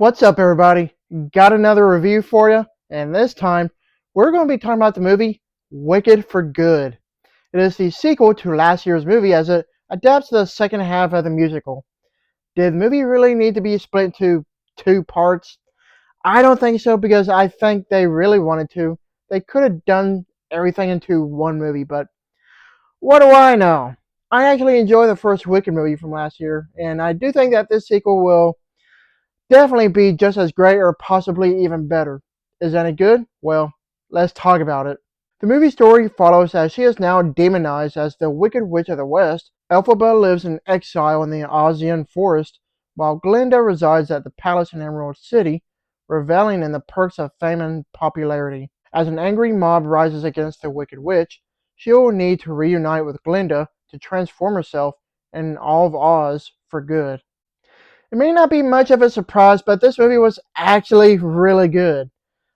What's up, everybody? Got another review for you, and this time we're going to be talking about the movie Wicked for Good. It is the sequel to last year's movie as it adapts the second half of the musical. Did the movie really need to be split into two parts? I don't think so because I think they really wanted to. They could have done everything into one movie, but what do I know? I actually enjoy the first Wicked movie from last year, and I do think that this sequel will definitely be just as great or possibly even better. Is that any good? Well, let's talk about it. The movie story follows as she is now demonized as the Wicked Witch of the West. Elphaba lives in exile in the Ozian forest, while Glinda resides at the palace in Emerald City, reveling in the perks of fame and popularity. As an angry mob rises against the Wicked Witch, she will need to reunite with Glinda to transform herself and all of Oz for good. It may not be much of a surprise, but this movie was actually really good.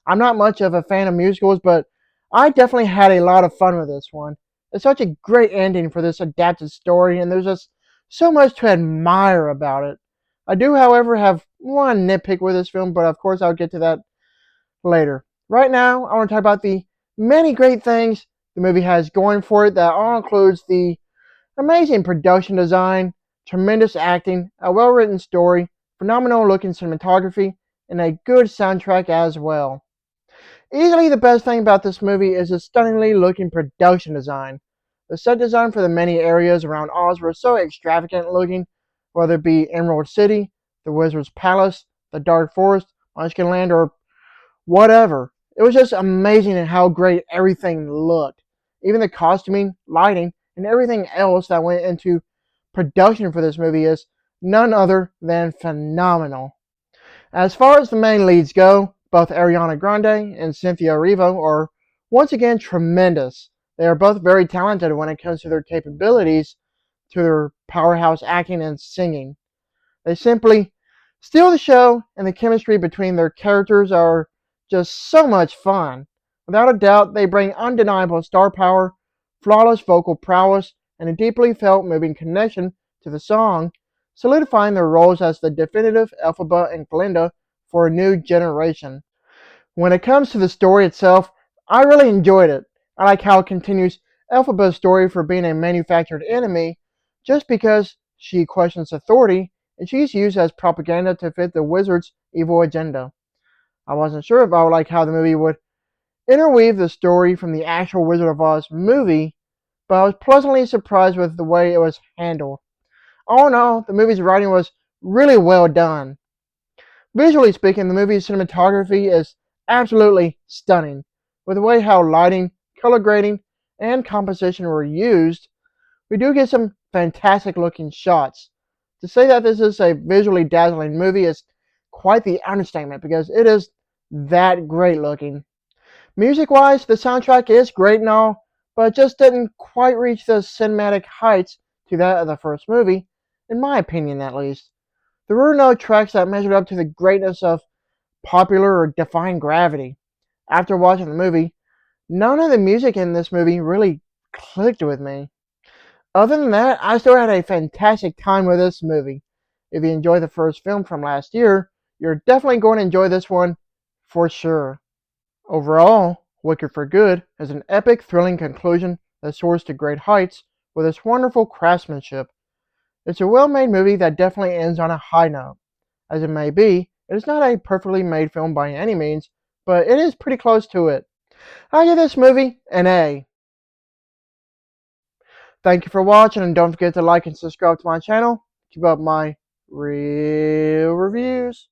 I'm not much of a fan of musicals, but I definitely had a lot of fun with this one. It's such a great ending for this adapted story, and there's just so much to admire about it. I do, however, have one nitpick with this film, but of course I'll get to that later. Right now, I want to talk about the many great things the movie has going for it. That all includes the amazing production design, tremendous acting, a well written story, phenomenal looking cinematography, and a good soundtrack as well. Easily the best thing about this movie is its stunningly looking production design. The set design for the many areas around Oz were so extravagant looking, whether it be Emerald City, the Wizard's Palace, the Dark Forest, Munchkin Land, or whatever. It was just amazing at how great everything looked. Even the costuming, lighting, and everything else that went into production for this movie is none other than phenomenal. As far as the main leads go, both Ariana Grande and Cynthia Erivo are once again tremendous. They are both very talented when it comes to their capabilities, to their powerhouse acting and singing. They simply steal the show, and the chemistry between their characters are just so much fun. Without a doubt, they bring undeniable star power, flawless vocal prowess, and a deeply felt moving connection to the song, solidifying their roles as the definitive Elphaba and Glinda for a new generation. When it comes to the story itself, I really enjoyed it. I like how it continues Elphaba's story for being a manufactured enemy just because she questions authority and she's used as propaganda to fit the wizard's evil agenda. I wasn't sure if I would like how the movie would interweave the story from the actual Wizard of Oz movie, but I was pleasantly surprised with the way it was handled. All in all, the movie's writing was really well done. Visually speaking, the movie's cinematography is absolutely stunning. With the way how lighting, color grading, and composition were used, we do get some fantastic looking shots. To say that this is a visually dazzling movie is quite the understatement because it is that great looking. Music wise, the soundtrack is great and all, but just didn't quite reach the cinematic heights to that of the first movie, in my opinion at least. There were no tracks that measured up to the greatness of Popular or Defying Gravity. After watching the movie, none of the music in this movie really clicked with me. Other than that, I still had a fantastic time with this movie. If you enjoyed the first film from last year, you're definitely going to enjoy this one for sure. Overall, Wicked for Good is an epic, thrilling conclusion that soars to great heights with its wonderful craftsmanship. It's a well made movie that definitely ends on a high note. As it may be, it is not a perfectly made film by any means, but it is pretty close to it. I give this movie an A. Thank you for watching, and don't forget to like and subscribe to my channel. Keep up my real reviews.